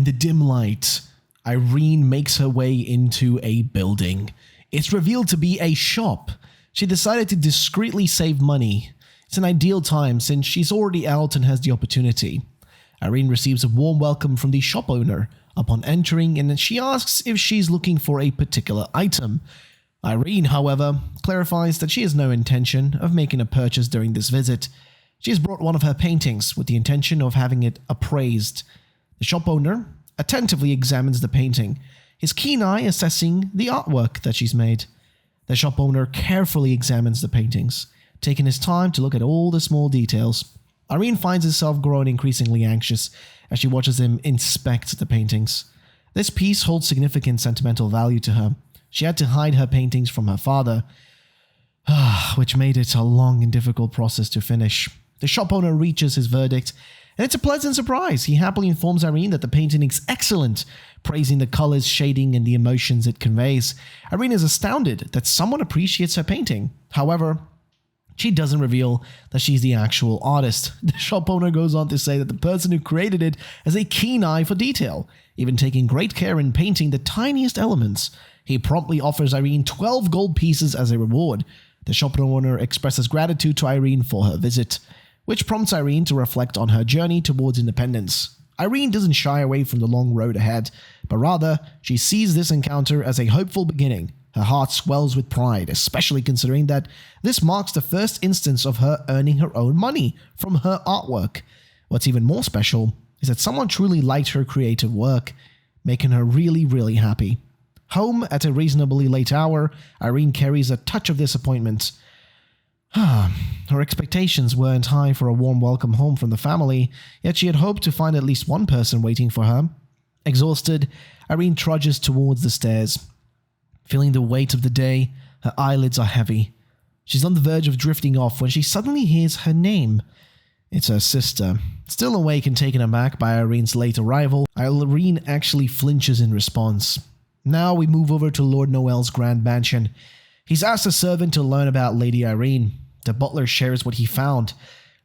In the dim light, Irene makes her way into a building. It's revealed to be a shop. She decided to discreetly save money. It's an ideal time since she's already out and has the opportunity. Irene receives a warm welcome from the shop owner upon entering, and she asks if she's looking for a particular item. Irene, however, clarifies that she has no intention of making a purchase during this visit. She has brought one of her paintings with the intention of having it appraised. The shop owner attentively examines the painting, his keen eye assessing the artwork that she's made. The shop owner carefully examines the paintings, taking his time to look at all the small details. Irene finds herself growing increasingly anxious as she watches him inspect the paintings. This piece holds significant sentimental value to her. She had to hide her paintings from her father, which made it a long and difficult process to finish. The shop owner reaches his verdict, and it's a pleasant surprise. He happily informs Irene that the painting is excellent, praising the colors, shading, and the emotions it conveys. Irene is astounded that someone appreciates her painting. However, she doesn't reveal that she's the actual artist. The shop owner goes on to say that the person who created it has a keen eye for detail, even taking great care in painting the tiniest elements. He promptly offers Irene 12 gold pieces as a reward. The shop owner expresses gratitude to Irene for her visit, which prompts Irene to reflect on her journey towards independence. Irene doesn't shy away from the long road ahead, but rather, she sees this encounter as a hopeful beginning. Her heart swells with pride, especially considering that this marks the first instance of her earning her own money from her artwork. What's even more special is that someone truly liked her creative work, making her really, really happy. Home at a reasonably late hour, Irene carries a touch of disappointment. Her expectations weren't high for a warm welcome home from the family, yet she had hoped to find at least one person waiting for her. Exhausted, Irene trudges towards the stairs. Feeling the weight of the day, her eyelids are heavy. She's on the verge of drifting off when she suddenly hears her name. It's her sister. Still awake and taken aback by Irene's late arrival, Irene actually flinches in response. Now we move over to Lord Noel's grand mansion. He's asked a servant to learn about Lady Irene. The butler shares what he found.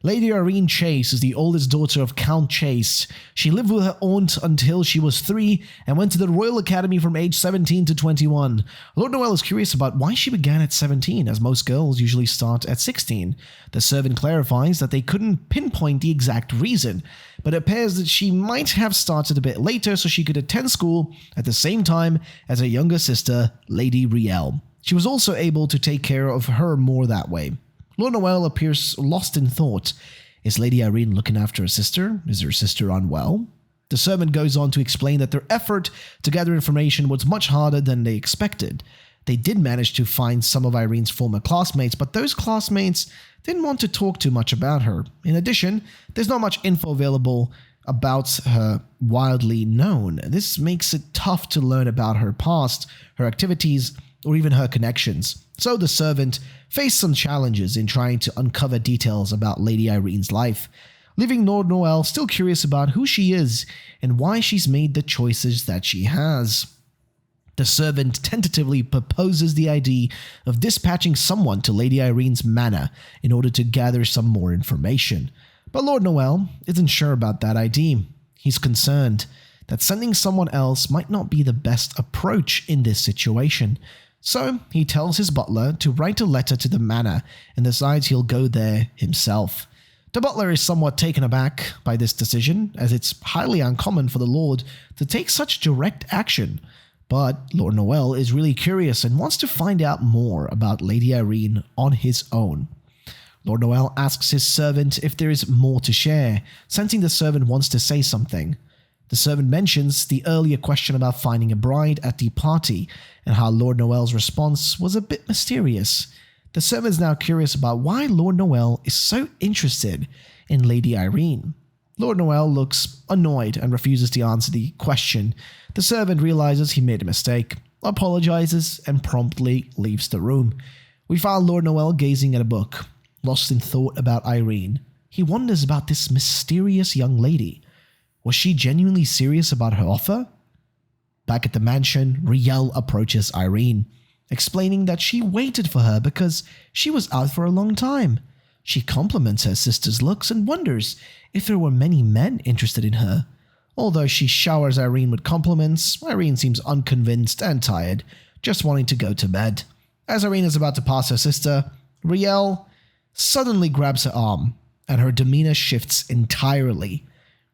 Lady Irene Chase is the oldest daughter of Count Chase. She lived with her aunt until she was 3 and went to the Royal Academy from age 17 to 21. Lord Noel is curious about why she began at 17, as most girls usually start at 16. The servant clarifies that they couldn't pinpoint the exact reason, but it appears that she might have started a bit later so she could attend school at the same time as her younger sister, Lady Riel. She was also able to take care of her more that way. Lord Noel appears lost in thought. Is Lady Irene looking after her sister? Is her sister unwell? The servant goes on to explain that their effort to gather information was much harder than they expected. They did manage to find some of Irene's former classmates, but those classmates didn't want to talk too much about her. In addition, there's not much info available about her widely known. This makes it tough to learn about her past, her activities, or even her connections. So the servant faced some challenges in trying to uncover details about Lady Irene's life, leaving Lord Noel still curious about who she is and why she's made the choices that she has. The servant tentatively proposes the idea of dispatching someone to Lady Irene's manor in order to gather some more information. But Lord Noel isn't sure about that idea. He's concerned that sending someone else might not be the best approach in this situation. So he tells his butler to write a letter to the manor and decides he'll go there himself. The butler is somewhat taken aback by this decision, as it's highly uncommon for the Lord to take such direct action. But Lord Noel is really curious and wants to find out more about Lady Irene on his own. Lord Noel asks his servant if there is more to share, sensing the servant wants to say something. The servant mentions the earlier question about finding a bride at the party and how Lord Noel's response was a bit mysterious. The servant is now curious about why Lord Noel is so interested in Lady Irene. Lord Noel looks annoyed and refuses to answer the question. The servant realizes he made a mistake, apologizes, and promptly leaves the room. We find Lord Noel gazing at a book, lost in thought about Irene. He wonders about this mysterious young lady. Was she genuinely serious about her offer? Back at the mansion, Riel approaches Irene, explaining that she waited for her because she was out for a long time. She compliments her sister's looks and wonders if there were many men interested in her. Although she showers Irene with compliments, Irene seems unconvinced and tired, just wanting to go to bed. As Irene is about to pass her sister, Riel suddenly grabs her arm, and her demeanor shifts entirely.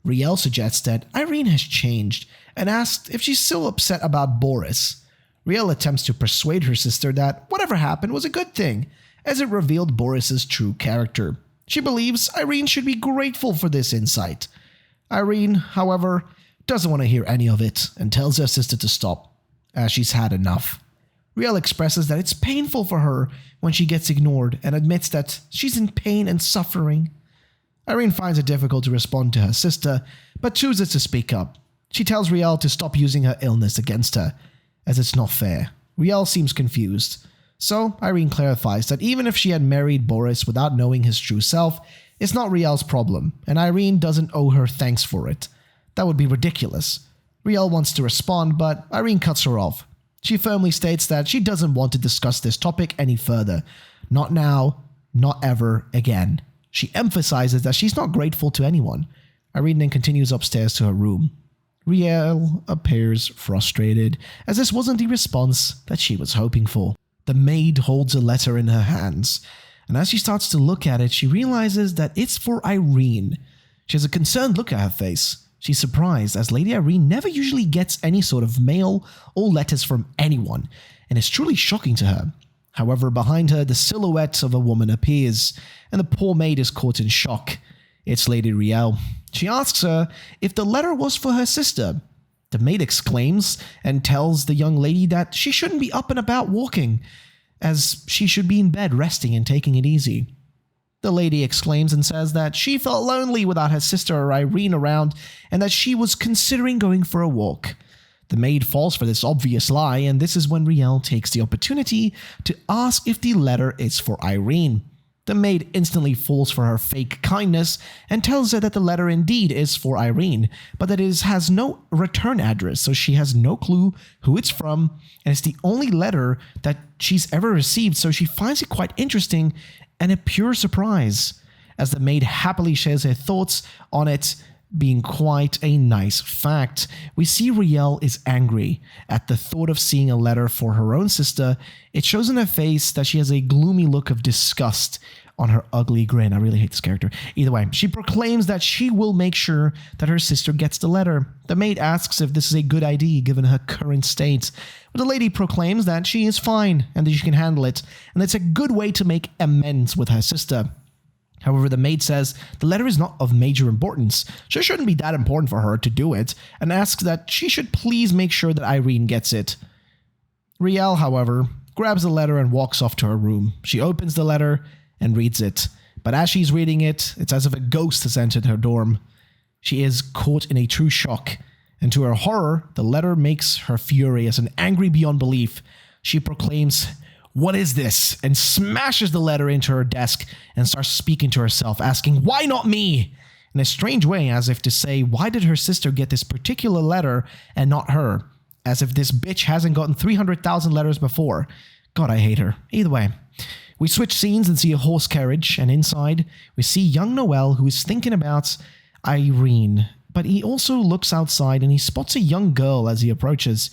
Riel suggests that Irene has changed and asks if she's still upset about Boris. Riel attempts to persuade her sister that whatever happened was a good thing, as it revealed Boris's true character. She believes Irene should be grateful for this insight. Irene, however, doesn't want to hear any of it and tells her sister to stop, as she's had enough. Riel expresses that it's painful for her when she gets ignored and admits that she's in pain and suffering. Irene finds it difficult to respond to her sister, but chooses to speak up. She tells Riel to stop using her illness against her, as it's not fair. Riel seems confused, so Irene clarifies that even if she had married Boris without knowing his true self, it's not Riel's problem, and Irene doesn't owe her thanks for it. That would be ridiculous. Riel wants to respond, but Irene cuts her off. She firmly states that she doesn't want to discuss this topic any further. Not now, not ever again. She emphasizes that she's not grateful to anyone. Irene then continues upstairs to her room. Riel appears frustrated, as this wasn't the response that she was hoping for. The maid holds a letter in her hands, and as she starts to look at it, she realizes that it's for Irene. She has a concerned look at her face. She's surprised, as Lady Irene never usually gets any sort of mail or letters from anyone, and it's truly shocking to her. However, behind her, the silhouette of a woman appears, and the poor maid is caught in shock. It's Lady Riel. She asks her if the letter was for her sister. The maid exclaims and tells the young lady that she shouldn't be up and about walking, as she should be in bed resting and taking it easy. The lady exclaims and says that she felt lonely without her sister or Irene around, and that she was considering going for a walk. The maid falls for this obvious lie, and this is when Riel takes the opportunity to ask if the letter is for Irene. The maid instantly falls for her fake kindness and tells her that the letter indeed is for Irene, but that it has no return address, so she has no clue who it's from, and it's the only letter that she's ever received, so she finds it quite interesting and a pure surprise, as the maid happily shares her thoughts on it being quite a nice fact. We see Riel is angry at the thought of seeing a letter for her own sister. It shows in her face that she has a gloomy look of disgust on her ugly grin. I really hate this character. Either way, she proclaims that she will make sure that her sister gets the letter. The maid asks if this is a good idea given her current state, but the lady proclaims that she is fine and that she can handle it, and it's a good way to make amends with her sister. However, the maid says the letter is not of major importance, so it shouldn't be that important for her to do it, and asks that she should please make sure that Irene gets it. Riel, however, grabs the letter and walks off to her room. She opens the letter and reads it, but as she's reading it, it's as if a ghost has entered her dorm. She is caught in a true shock, and to her horror, the letter makes her furious and angry beyond belief. She proclaims, "What is this?" and smashes the letter into her desk and starts speaking to herself, asking, "Why not me?" in a strange way, as if to say, why did her sister get this particular letter and not her? As if this bitch hasn't gotten 300,000 letters before. God, I hate her. Either way, we switch scenes and see a horse carriage, and inside, we see young Noel, who is thinking about Irene. But he also looks outside and he spots a young girl as he approaches.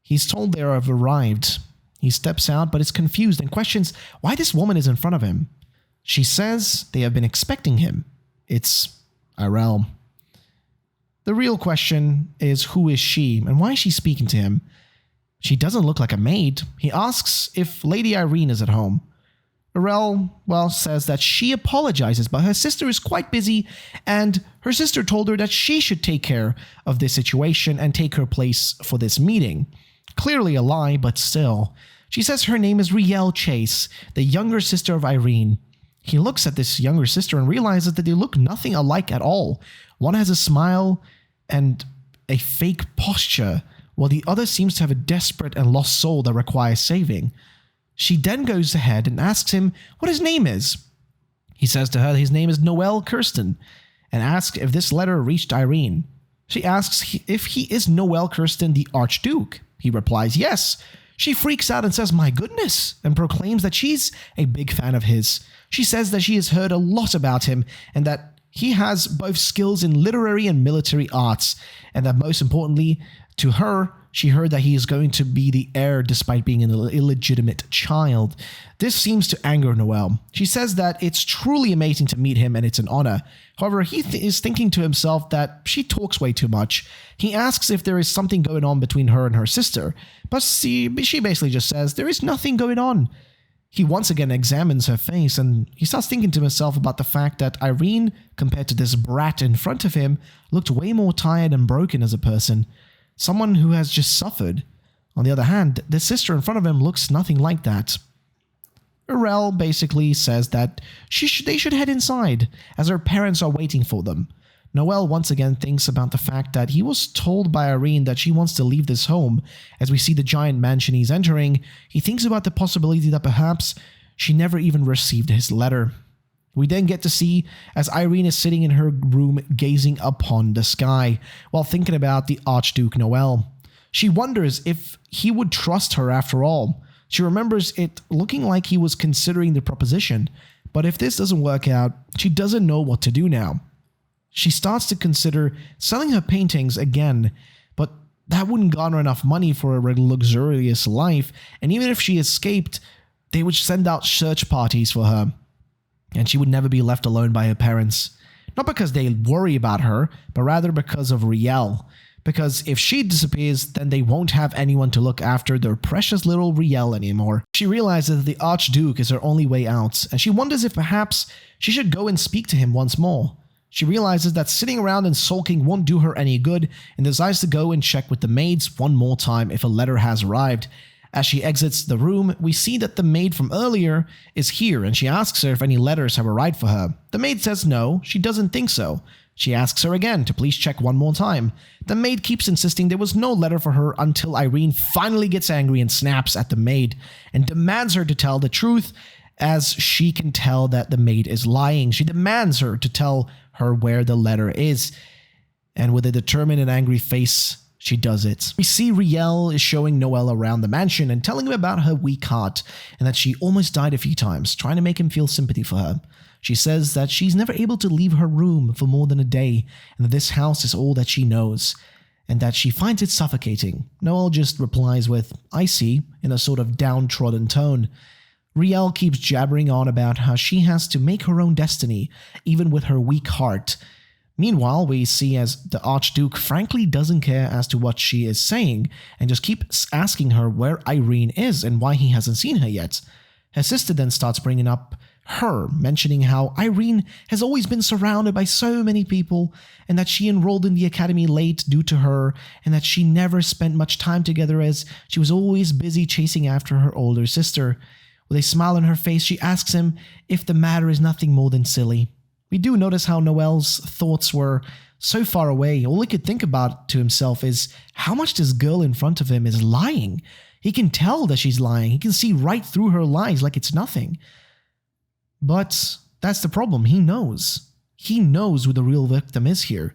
He's told they have arrived. He steps out but is confused and questions why this woman is in front of him. She says they have been expecting him. It's Irel. The real question is, who is she and why is she speaking to him? She doesn't look like a maid. He asks if Lady Irene is at home. Irel, says that she apologizes, but her sister is quite busy, and her sister told her that she should take care of this situation and take her place for this meeting. Clearly a lie, but still. She says her name is Riel Chase, the younger sister of Irene. He looks at this younger sister and realizes that they look nothing alike at all. One has a smile and a fake posture, while the other seems to have a desperate and lost soul that requires saving. She then goes ahead and asks him what his name is. He says to her his name is Noel Kirsten, and asks if this letter reached Irene. She asks if he is Noel Kirsten, the Archduke. He replies yes. She freaks out and says, "My goodness," and proclaims that she's a big fan of his. She says that she has heard a lot about him and that he has both skills in literary and military arts, and that most importantly, to her, she heard that he is going to be the heir despite being an illegitimate child. This seems to anger Noelle. She says that it's truly amazing to meet him and it's an honor. However, he is thinking to himself that she talks way too much. He asks if there is something going on between her and her sister, but she basically just says there is nothing going on. He once again examines her face and he starts thinking to himself about the fact that Irene, compared to this brat in front of him, looked way more tired and broken as a person. Someone who has just suffered. On the other hand, the sister in front of him looks nothing like that. Urel basically says that they should head inside, as her parents are waiting for them. Noelle once again thinks about the fact that he was told by Irene that she wants to leave this home. As we see the giant mansion he's entering, he thinks about the possibility that perhaps she never even received his letter. We then get to see as Irene is sitting in her room gazing upon the sky while thinking about the Archduke Noelle. She wonders if he would trust her after all. She remembers it looking like he was considering the proposition, but if this doesn't work out, she doesn't know what to do now. She starts to consider selling her paintings again, but that wouldn't garner enough money for a luxurious life, and even if she escaped, they would send out search parties for her, and she would never be left alone by her parents. Not because they worry about her, but rather because of Riel. Because if she disappears, then they won't have anyone to look after their precious little Riel anymore. She realizes that the Archduke is her only way out, and she wonders if perhaps she should go and speak to him once more. She realizes that sitting around and sulking won't do her any good and decides to go and check with the maids one more time if a letter has arrived. As she exits the room, we see that the maid from earlier is here and she asks her if any letters have arrived for her. The maid says no, she doesn't think so. She asks her again to please check one more time. The maid keeps insisting there was no letter for her until Irene finally gets angry and snaps at the maid and demands her to tell the truth, as she can tell that the maid is lying. She demands her to tell her where the letter is, and with a determined and angry face, she does it. We see Riel is showing Noelle around the mansion and telling him about her weak heart and that she almost died a few times, trying to make him feel sympathy for her. She says that she's never able to leave her room for more than a day and that this house is all that she knows and that she finds it suffocating. Noelle just replies with, "I see," in a sort of downtrodden tone. Riel keeps jabbering on about how she has to make her own destiny, even with her weak heart. Meanwhile, we see as the Archduke frankly doesn't care as to what she is saying and just keeps asking her where Irene is and why he hasn't seen her yet. Her sister then starts bringing up her, mentioning how Irene has always been surrounded by so many people and that she enrolled in the academy late due to her and that she never spent much time together as she was always busy chasing after her older sister. With a smile on her face, she asks him if the matter is nothing more than silly. We do notice how Noelle's thoughts were so far away. All he could think about to himself is how much this girl in front of him is lying. He can tell that she's lying. He can see right through her lies like it's nothing. But that's the problem. He knows. He knows who the real victim is here.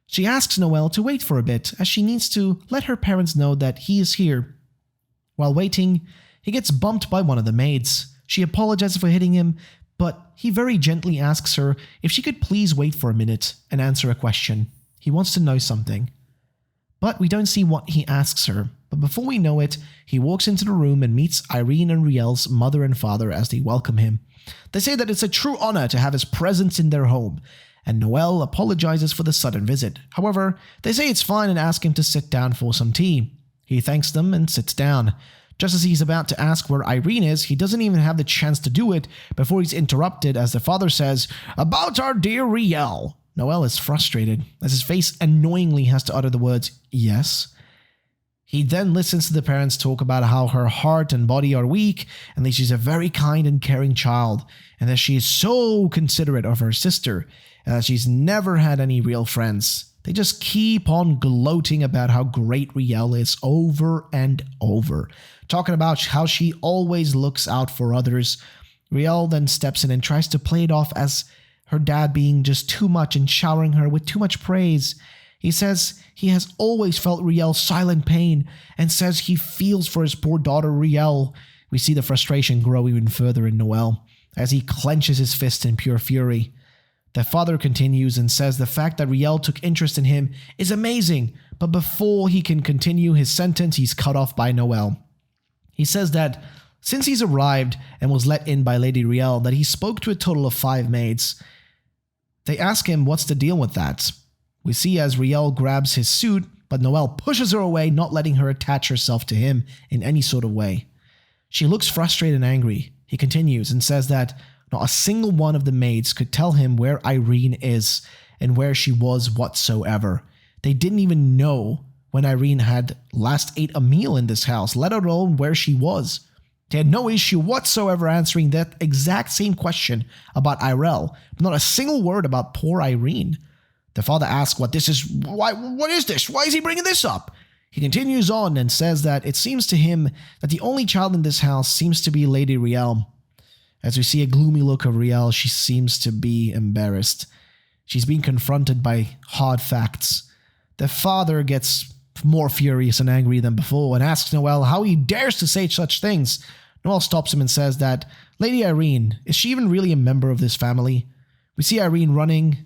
She asks Noelle to wait for a bit as she needs to let her parents know that he is here. While waiting, he gets bumped by one of the maids. She apologizes for hitting him, but he very gently asks her if she could please wait for a minute and answer a question. He wants to know something. But we don't see what he asks her. But before we know it, he walks into the room and meets Irene and Riel's mother and father as they welcome him. They say that it's a true honor to have his presence in their home, and Noelle apologizes for the sudden visit. However, they say it's fine and ask him to sit down for some tea. He thanks them and sits down. Just as he's about to ask where Irene is, he doesn't even have the chance to do it before he's interrupted as the father says, "About our dear Riel." Noelle is frustrated as his face annoyingly has to utter the words, "Yes." He then listens to the parents talk about how her heart and body are weak and that she's a very kind and caring child and that she is so considerate of her sister and that she's never had any real friends. They just keep on gloating about how great Riel is over and over, talking about how she always looks out for others. Riel then steps in and tries to play it off as her dad being just too much and showering her with too much praise. He says he has always felt Riel's silent pain and says he feels for his poor daughter Riel. We see the frustration grow even further in Noelle as he clenches his fist in pure fury. The father continues and says the fact that Riel took interest in him is amazing, but before he can continue his sentence, he's cut off by Noel. He says that since he's arrived and was let in by Lady Riel, that he spoke to a total of 5 maids. They ask him what's the deal with that. We see as Riel grabs his suit, but Noel pushes her away, not letting her attach herself to him in any sort of way. She looks frustrated and angry. He continues and says that not a single one of the maids could tell him where Irene is and where she was whatsoever. They didn't even know when Irene had last ate a meal in this house, let alone where she was. They had no issue whatsoever answering that exact same question about Irel, but not a single word about poor Irene. The father asks what this is. What is this? Why is he bringing this up? He continues on and says that it seems to him that the only child in this house seems to be Lady Riel. As we see a gloomy look of Riel, she seems to be embarrassed. She's being confronted by hard facts. The father gets more furious and angry than before and asks Noel how he dares to say such things. Noel stops him and says that Lady Irene, is she even really a member of this family? We see Irene running,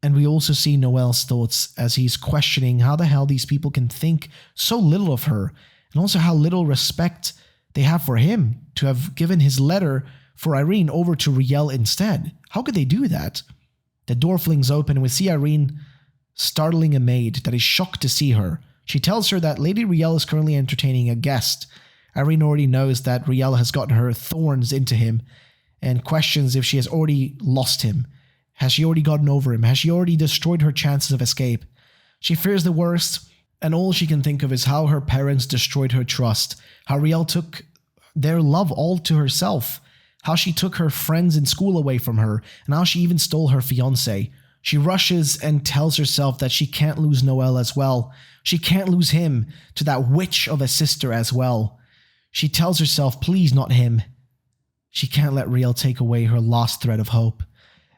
and we also see Noel's thoughts as he's questioning how the hell these people can think so little of her, and also how little respect they have for him to have given his letter for Irene over to Riel instead. How could they do that? The door flings open and we see Irene startling a maid that is shocked to see her. She tells her that Lady Riel is currently entertaining a guest. Irene already knows that Riel has gotten her thorns into him and questions if she has already lost him. Has she already gotten over him? Has she already destroyed her chances of escape? She fears the worst, and all she can think of is how her parents destroyed her trust, how Riel took their love all to herself, how she took her friends in school away from her, and how she even stole her fiance. She rushes and tells herself that she can't lose Noel as well. She can't lose him to that witch of a sister as well. She tells herself, please not him. She can't let Riel take away her last thread of hope.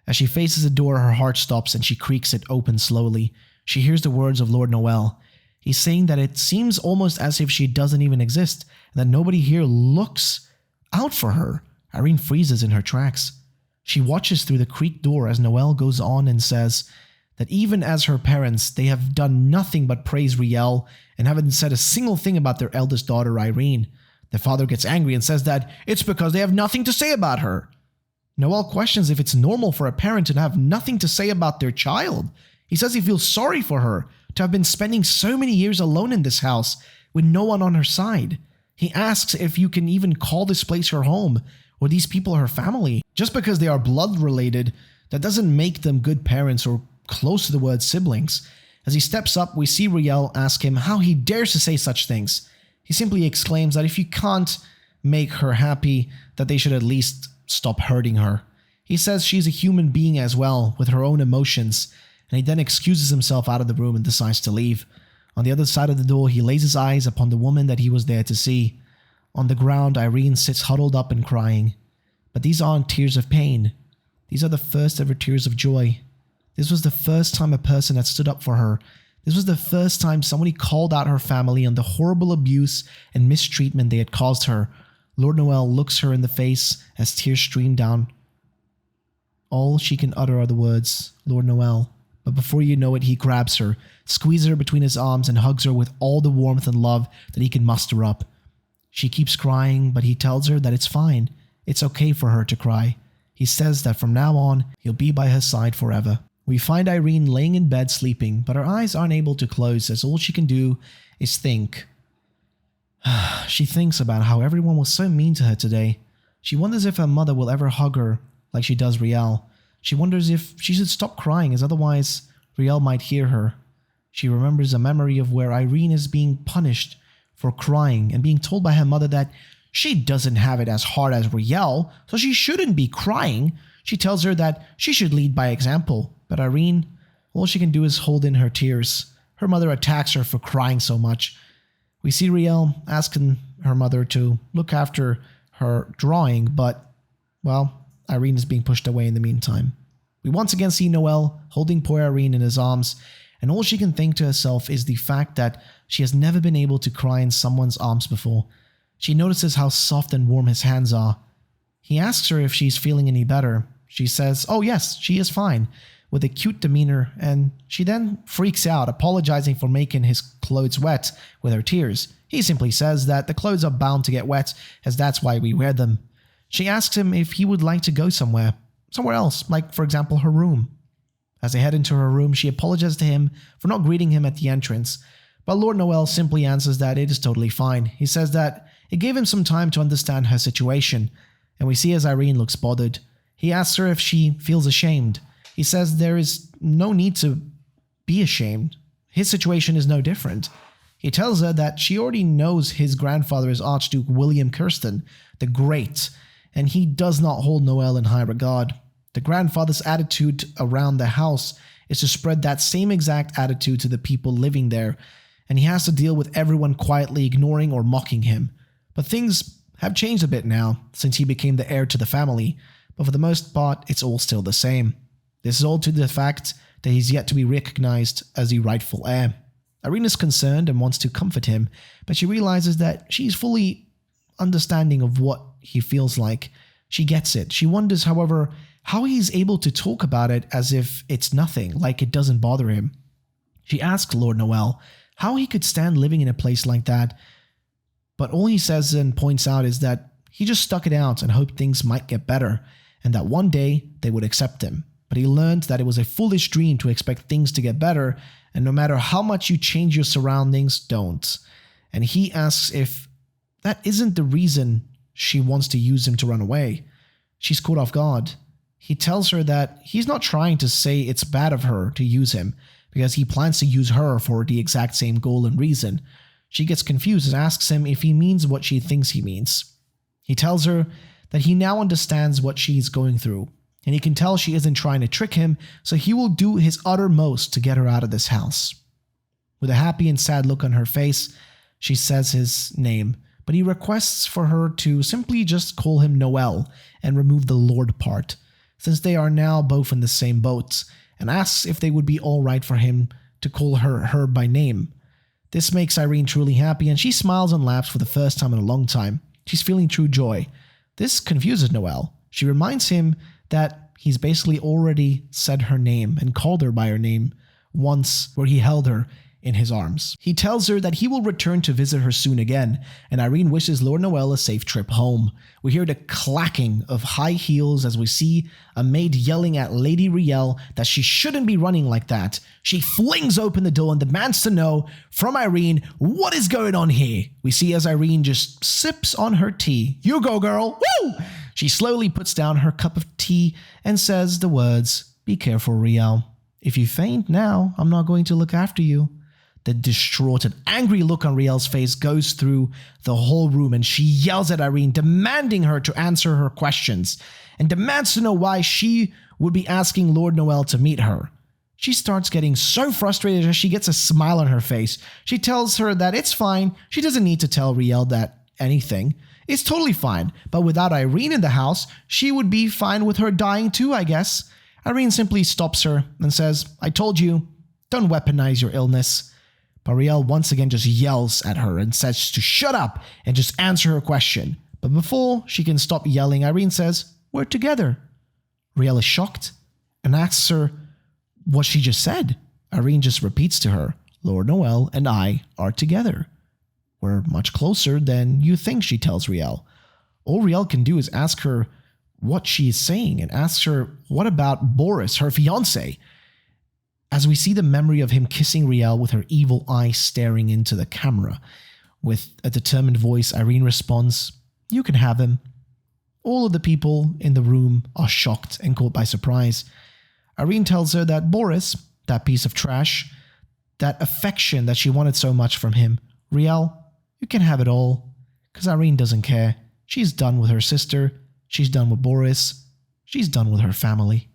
As she faces the door, her heart stops and she creaks it open slowly. She hears the words of Lord Noel. He's saying that it seems almost as if she doesn't even exist, and that nobody here looks out for her. Irene freezes in her tracks. She watches through the creaked door as Noel goes on and says that even as her parents, they have done nothing but praise Riel and haven't said a single thing about their eldest daughter, Irene. The father gets angry and says that it's because they have nothing to say about her. Noel questions if it's normal for a parent to have nothing to say about their child. He says he feels sorry for her to have been spending so many years alone in this house with no one on her side. He asks if you can even call this place her home or these people her family. Just because they are blood related, that doesn't make them good parents or close to the word siblings. As he steps up, we see Riel ask him how he dares to say such things. He simply exclaims that if you can't make her happy, that they should at least stop hurting her. He says she's a human being as well, with her own emotions, and he then excuses himself out of the room and decides to leave. On the other side of the door, he lays his eyes upon the woman that he was there to see. On the ground, Irene sits huddled up and crying. But these aren't tears of pain. These are the first ever tears of joy. This was the first time a person had stood up for her. This was the first time somebody called out her family on the horrible abuse and mistreatment they had caused her. Lord Noel looks her in the face as tears stream down. All she can utter are the words, Lord Noel. But before you know it, he grabs her, squeezes her between his arms, and hugs her with all the warmth and love that he can muster up. She keeps crying, but he tells her that it's fine. It's okay for her to cry. He says that from now on, he'll be by her side forever. We find Irene laying in bed sleeping, but her eyes aren't able to close as all she can do is think. She thinks about how everyone was so mean to her today. She wonders if her mother will ever hug her like she does Riel. She wonders if she should stop crying, as otherwise Riel might hear her. She remembers a memory of where Irene is being punished for crying and being told by her mother that she doesn't have it as hard as Riel, so she shouldn't be crying. She tells her that she should lead by example, but Irene, all she can do is hold in her tears. Her mother attacks her for crying so much. We see Riel asking her mother to look after her drawing, but, well, Irene is being pushed away in the meantime. We once again see Noel holding poor Irene in his arms, and all she can think to herself is the fact that she has never been able to cry in someone's arms before. She notices how soft and warm his hands are. He asks her if she's feeling any better. She says, oh yes, she is fine, with a cute demeanor, and she then freaks out, apologizing for making his clothes wet with her tears. He simply says that the clothes are bound to get wet, as that's why we wear them. She asks him if he would like to go somewhere else, like for example her room. As they head into her room, she apologizes to him for not greeting him at the entrance, but Lord Noel simply answers that it is totally fine. He says that it gave him some time to understand her situation, and we see as Irene looks bothered. He asks her if she feels ashamed. He says there is no need to be ashamed. His situation is no different. He tells her that she already knows his grandfather is Archduke William Kirsten the Great, and he does not hold Noel in high regard. The grandfather's attitude around the house is to spread that same exact attitude to the people living there, and he has to deal with everyone quietly ignoring or mocking him. But things have changed a bit now, since he became the heir to the family, but for the most part, it's all still the same. This is all due to the fact that he's yet to be recognized as the rightful heir. Irene is concerned and wants to comfort him, but she realizes that she's fully understanding of what he feels like. She gets it. She wonders, however, how he's able to talk about it as if it's nothing, like it doesn't bother him. She asks Lord Noel how he could stand living in a place like that, but all he says and points out is that he just stuck it out and hoped things might get better, and that one day they would accept him. But he learned that it was a foolish dream to expect things to get better, and no matter how much you change your surroundings, don't. And he asks if that isn't the reason she wants to use him to run away. She's caught off guard. He tells her that he's not trying to say it's bad of her to use him, because he plans to use her for the exact same goal and reason. She gets confused and asks him if he means what she thinks he means. He tells her that he now understands what she's going through, and he can tell she isn't trying to trick him, so he will do his uttermost to get her out of this house. With a happy and sad look on her face, she says his name, but he requests for her to simply just call him Noel and remove the Lord part, since they are now both in the same boat, and asks if they would be alright for him to call her by name. This makes Irene truly happy, and she smiles and laughs for the first time in a long time. She's feeling true joy. This confuses Noel. She reminds him that he's basically already said her name and called her by her name once, where he held her in his arms. He tells her that he will return to visit her soon again, and Irene wishes Lord Noel a safe trip home. We hear the clacking of high heels as we see a maid yelling at Lady Riel that she shouldn't be running like that. She flings open the door and demands to know from Irene what is going on here. We see as Irene just sips on her tea. You go, girl! Woo! She slowly puts down her cup of tea and says the words, "Be careful, Riel. If you faint now, I'm not going to look after you." The distraught and angry look on Riel's face goes through the whole room, and she yells at Irene, demanding her to answer her questions, and demands to know why she would be asking Lord Noel to meet her. She starts getting so frustrated as she gets a smile on her face. She tells her that it's fine, she doesn't need to tell Riel that anything. It's totally fine, but without Irene in the house, she would be fine with her dying too, I guess. Irene simply stops her and says, "I told you, don't weaponize your illness." But Riel once again just yells at her and says to shut up and just answer her question. But before she can stop yelling, Irene says, "We're together." Riel is shocked and asks her what she just said. Irene just repeats to her, "Lord Noel and I are together." "We're much closer than you think," she tells Riel. All Riel can do is ask her what she is saying and asks her what about Boris, her fiance. As we see the memory of him kissing Riel with her evil eye staring into the camera. With a determined voice, Irene responds, "You can have him." All of the people in the room are shocked and caught by surprise. Irene tells her that Boris, that piece of trash, that affection that she wanted so much from him, "Riel, you can have it all." Because Irene doesn't care. She's done with her sister. She's done with Boris. She's done with her family.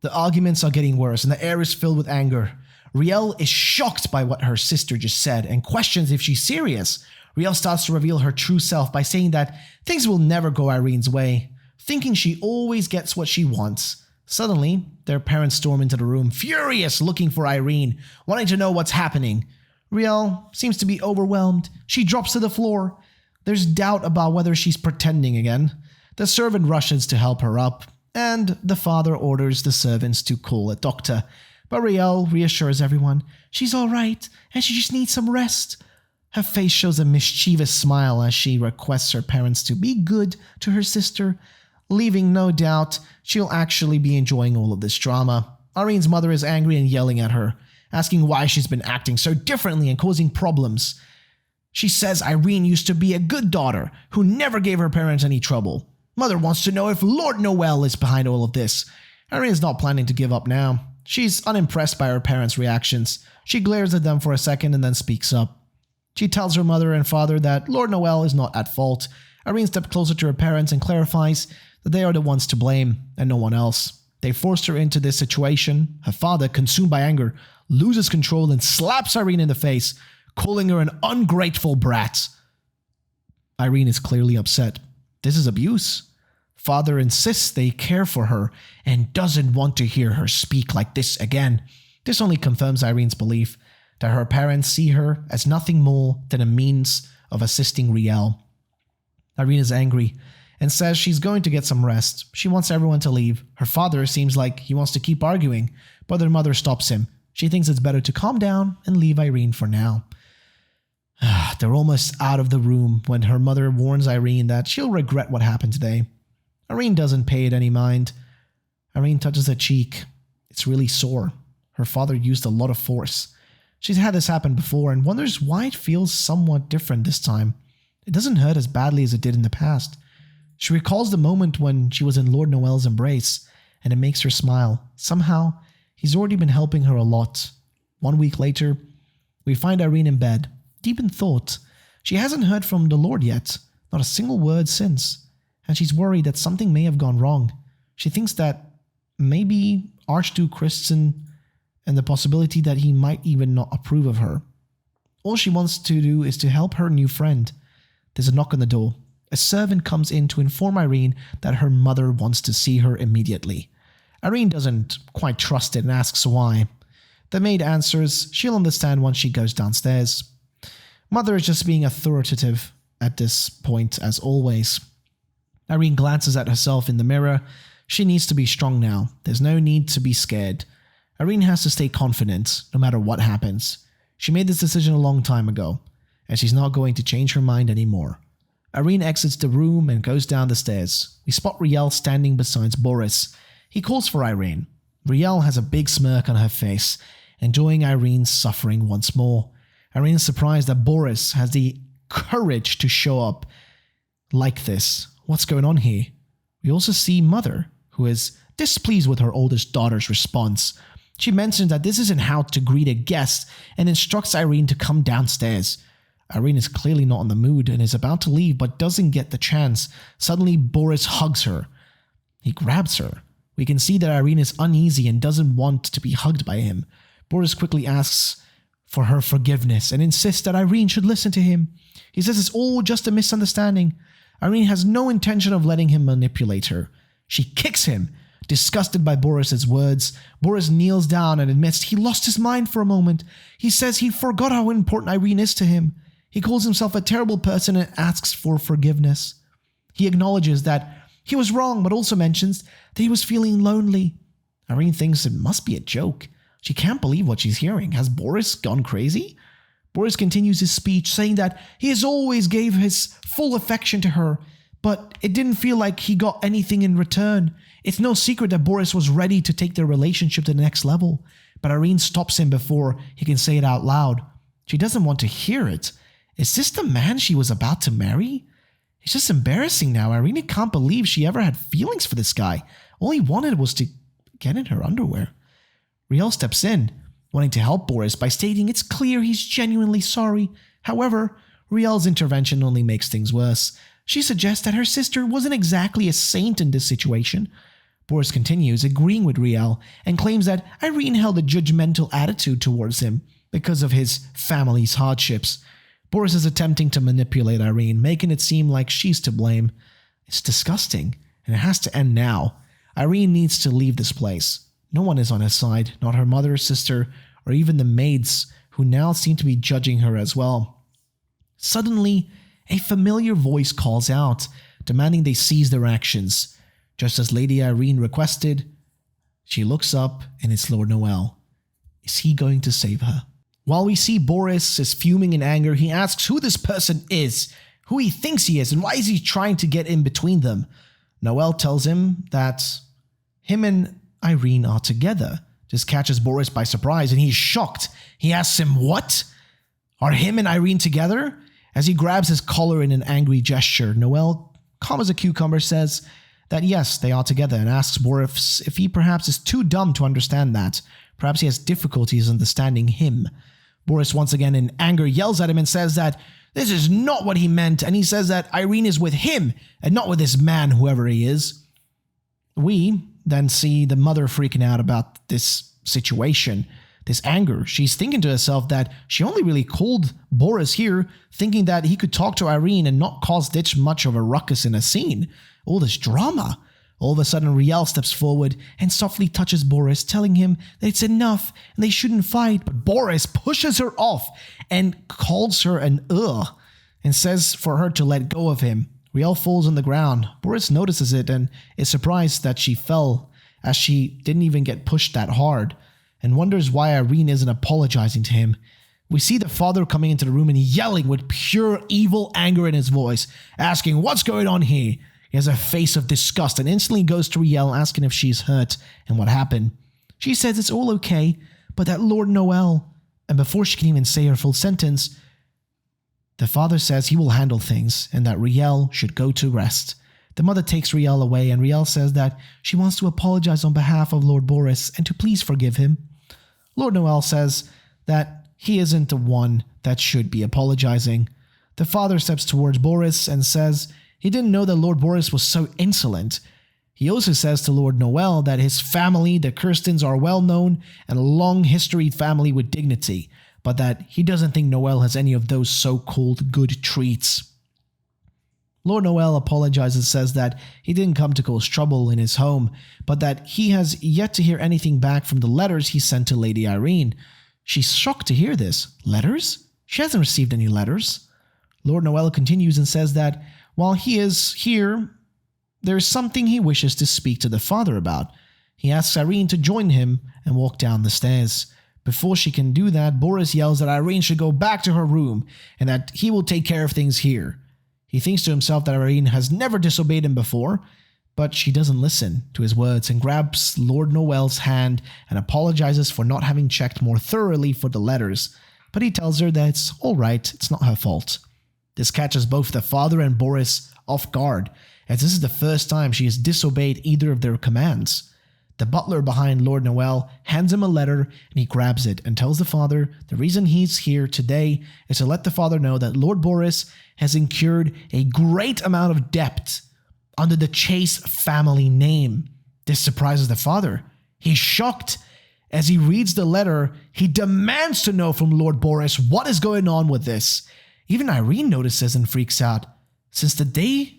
The arguments are getting worse, and the air is filled with anger. Riel is shocked by what her sister just said and questions if she's serious. Riel starts to reveal her true self by saying that things will never go Irene's way, thinking she always gets what she wants. Suddenly, their parents storm into the room, furious, looking for Irene, wanting to know what's happening. Riel seems to be overwhelmed. She drops to the floor. There's doubt about whether she's pretending again. The servant rushes to help her up. and the father orders the servants to call a doctor. But Riel reassures everyone she's all right and she just needs some rest. Her face shows a mischievous smile as she requests her parents to be good to her sister, leaving no doubt she'll actually be enjoying all of this drama. Irene's mother is angry and yelling at her, asking why she's been acting so differently and causing problems. She says Irene used to be a good daughter who never gave her parents any trouble. Mother wants to know if Lord Noel is behind all of this. Irene is not planning to give up now. She's unimpressed by her parents' reactions. She glares at them for a second and then speaks up. She tells her mother and father that Lord Noel is not at fault. Irene steps closer to her parents and clarifies that they are the ones to blame and no one else. They forced her into this situation. Her father, consumed by anger, loses control and slaps Irene in the face, calling her an ungrateful brat. Irene is clearly upset. This is abuse. Father insists they care for her and doesn't want to hear her speak like this again. This only confirms Irene's belief that her parents see her as nothing more than a means of assisting Riel. Irene is angry and says she's going to get some rest. She wants everyone to leave. Her father seems like he wants to keep arguing, but her mother stops him. She thinks it's better to calm down and leave Irene for now. They're almost out of the room when her mother warns Irene that she'll regret what happened today. Irene doesn't pay it any mind. Irene touches her cheek. It's really sore. Her father used a lot of force. She's had this happen before and wonders why it feels somewhat different this time. It doesn't hurt as badly as it did in the past. She recalls the moment when she was in Lord Noel's embrace, and it makes her smile. Somehow, he's already been helping her a lot. 1 week later, we find Irene in bed, deep in thought. She hasn't heard from the Lord yet, not a single word since, and she's worried that something may have gone wrong. She thinks that maybe Archduke Christian and the possibility that he might even not approve of her. All she wants to do is to help her new friend. There's a knock on the door. A servant comes in to inform Irene that her mother wants to see her immediately. Irene doesn't quite trust it and asks why. The maid answers she'll understand once she goes downstairs. Mother is just being authoritative at this point, as always. Irene glances at herself in the mirror. She needs to be strong now. There's no need to be scared. Irene has to stay confident, no matter what happens. She made this decision a long time ago, and she's not going to change her mind anymore. Irene exits the room and goes down the stairs. We spot Riel standing beside Boris. He calls for Irene. Riel has a big smirk on her face, enjoying Irene's suffering once more. Irene is surprised that Boris has the courage to show up like this. What's going on here? We also see Mother, who is displeased with her oldest daughter's response. She mentions that this isn't how to greet a guest and instructs Irene to come downstairs. Irene is clearly not in the mood and is about to leave but doesn't get the chance. Suddenly, Boris hugs her. He grabs her. We can see that Irene is uneasy and doesn't want to be hugged by him. Boris quickly asks for her forgiveness and insists that Irene should listen to him. He says it's all just a misunderstanding. Irene has no intention of letting him manipulate her. She kicks him. Disgusted by Boris's words, Boris kneels down and admits he lost his mind for a moment. He says he forgot how important Irene is to him. He calls himself a terrible person and asks for forgiveness. He acknowledges that he was wrong, but also mentions that he was feeling lonely. Irene thinks it must be a joke. She can't believe what she's hearing. Has Boris gone crazy? Boris continues his speech, saying that he has always gave his full affection to her, but it didn't feel like he got anything in return. It's no secret that Boris was ready to take their relationship to the next level, but Irene stops him before he can say it out loud. She doesn't want to hear it. Is this the man she was about to marry? It's just embarrassing now. Irene can't believe she ever had feelings for this guy. All he wanted was to get in her underwear. Riel steps in, wanting to help Boris by stating it's clear he's genuinely sorry. However, Riel's intervention only makes things worse. She suggests that her sister wasn't exactly a saint in this situation. Boris continues, agreeing with Riel, and claims that Irene held a judgmental attitude towards him because of his family's hardships. Boris is attempting to manipulate Irene, making it seem like she's to blame. It's disgusting, and it has to end now. Irene needs to leave this place. No one is on her side, not her mother, sister, or even the maids, who now seem to be judging her as well. Suddenly, a familiar voice calls out, demanding they cease their actions. Just as Lady Irene requested, she looks up and it's Lord Noel. Is he going to save her? While we see Boris is fuming in anger, he asks who this person is, who he thinks he is, and why is he trying to get in between them. Noel tells him that him and Irene are together. This catches Boris by surprise and he's shocked. He asks him, what? Are him and Irene together? As he grabs his collar in an angry gesture, Noel, calm as a cucumber, says that yes, they are together, and asks Boris if he perhaps is too dumb to understand that. Perhaps he has difficulties understanding him. Boris, once again in anger, yells at him and says that this is not what he meant, and he says that Irene is with him and not with this man, whoever he is. We then see the mother freaking out about this situation, this anger. She's thinking to herself that she only really called Boris here thinking that he could talk to Irene and not cause this much of a ruckus in a scene. All this drama. All of a sudden, Riel steps forward and softly touches Boris, telling him that it's enough and they shouldn't fight. But Boris pushes her off and calls her an ugh and says for her to let go of him. Riel falls on the ground. Boris notices it and is surprised that she fell, as she didn't even get pushed that hard, and wonders why Irene isn't apologizing to him. We see the father coming into the room and yelling with pure evil anger in his voice, asking, "What's going on here?" He has a face of disgust and instantly goes to Riel, asking if she's hurt and what happened. She says it's all okay, but that Lord Noel, and before she can even say her full sentence, the father says he will handle things and that Riel should go to rest. The mother takes Riel away, and Riel says that she wants to apologize on behalf of Lord Boris and to please forgive him. Lord Noel says that he isn't the one that should be apologizing. The father steps towards Boris and says he didn't know that Lord Boris was so insolent. He also says to Lord Noel that his family, the Kirstens, are well known and a long historied family with dignity, but that he doesn't think Noel has any of those so-called good treats. Lord Noel apologizes and says that he didn't come to cause trouble in his home, but that he has yet to hear anything back from the letters he sent to Lady Irene. She's shocked to hear this. Letters? She hasn't received any letters. Lord Noel continues and says that while he is here, there is something he wishes to speak to the father about. He asks Irene to join him and walk down the stairs. Before she can do that, Boris yells that Irene should go back to her room and that he will take care of things here. He thinks to himself that Irene has never disobeyed him before, but she doesn't listen to his words and grabs Lord Noel's hand and apologizes for not having checked more thoroughly for the letters. But he tells her that it's all right, it's not her fault. This catches both the father and Boris off guard, as this is the first time she has disobeyed either of their commands. The butler behind Lord Noel hands him a letter and he grabs it and tells the father the reason he's here today is to let the father know that Lord Boris has incurred a great amount of debt under the Chase family name. This surprises the father. He's shocked. As he reads the letter, he demands to know from Lord Boris what is going on with this. Even Irene notices and freaks out. Since the day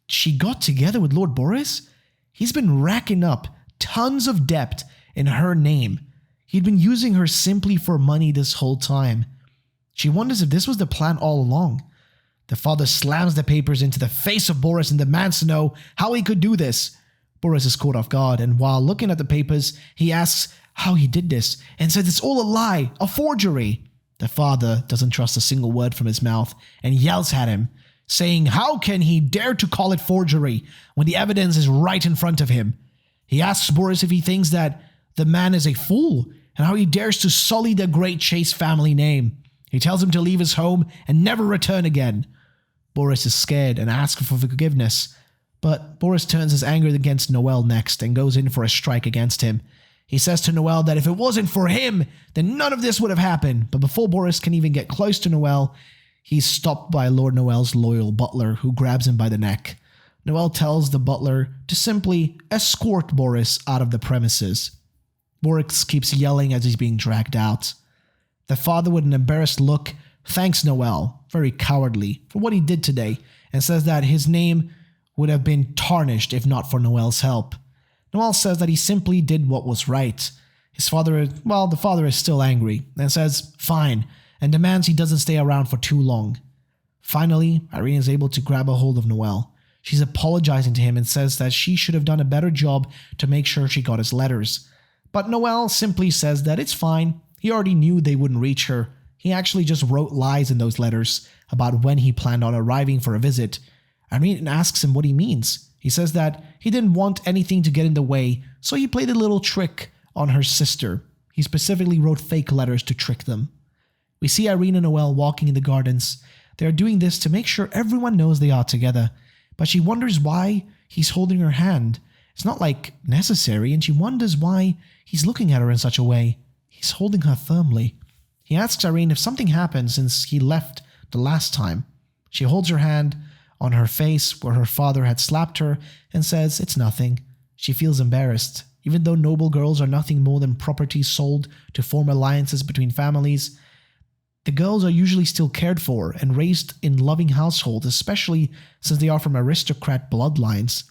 she got together with Lord Boris, he's been racking up tons of debt in her name. He'd been using her simply for money this whole time. She wonders if this was the plan all along. The father slams the papers into the face of Boris and demands to know how he could do this. Boris is caught off guard, and while looking at the papers, he asks how he did this and says it's all a lie, a forgery. The father doesn't trust a single word from his mouth and yells at him, saying how can he dare to call it forgery when the evidence is right in front of him. He asks Boris if he thinks that the man is a fool and how he dares to sully the great Chase family name. He tells him to leave his home and never return again. Boris is scared and asks for forgiveness, but Boris turns his anger against Noel next and goes in for a strike against him. He says to Noel that if it wasn't for him, then none of this would have happened. But before Boris can even get close to Noel, he's stopped by Lord Noel's loyal butler, who grabs him by the neck. Noel tells the butler to simply escort Boris out of the premises. Boris keeps yelling as he's being dragged out. The father, with an embarrassed look, thanks Noel, very cowardly, for what he did today, and says that his name would have been tarnished if not for Noel's help. Noel says that he simply did what was right. The father is still angry and says, fine, and demands he doesn't stay around for too long. Finally, Irene is able to grab a hold of Noel. She's apologizing to him and says that she should have done a better job to make sure she got his letters. But Noelle simply says that it's fine. He already knew they wouldn't reach her. He actually just wrote lies in those letters about when he planned on arriving for a visit. Irene asks him what he means. He says that he didn't want anything to get in the way, so he played a little trick on her sister. He specifically wrote fake letters to trick them. We see Irene and Noelle walking in the gardens. They are doing this to make sure everyone knows they are together, but she wonders why he's holding her hand. It's not like necessary, and she wonders why he's looking at her in such a way. He's holding her firmly. He asks Irene if something happened since he left the last time. She holds her hand on her face where her father had slapped her and says it's nothing. She feels embarrassed. Even though noble girls are nothing more than property sold to form alliances between families, the girls are usually still cared for and raised in loving households, especially since they are from aristocrat bloodlines.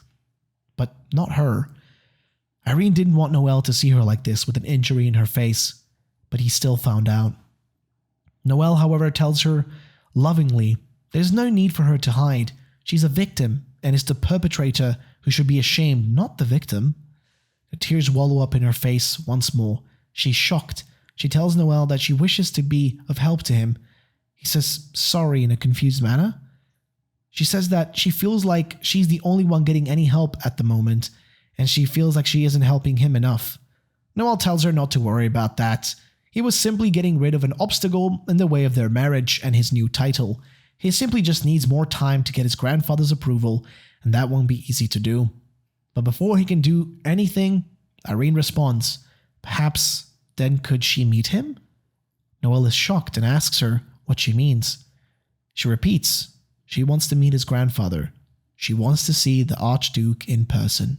But not her. Irene didn't want Noelle to see her like this with an injury in her face, but he still found out. Noelle, however, tells her lovingly there's no need for her to hide. She's a victim, and it's the perpetrator who should be ashamed, not the victim. The tears wallow up in her face once more. She's shocked. She tells Noelle that she wishes to be of help to him. He says sorry in a confused manner. She says that she feels like she's the only one getting any help at the moment, and she feels like she isn't helping him enough. Noelle tells her not to worry about that. He was simply getting rid of an obstacle in the way of their marriage and his new title. He simply just needs more time to get his grandfather's approval, and that won't be easy to do. But before he can do anything, Irene responds, perhaps then could she meet him? Noelle is shocked and asks her what she means. She repeats, she wants to meet his grandfather. She wants to see the Archduke in person.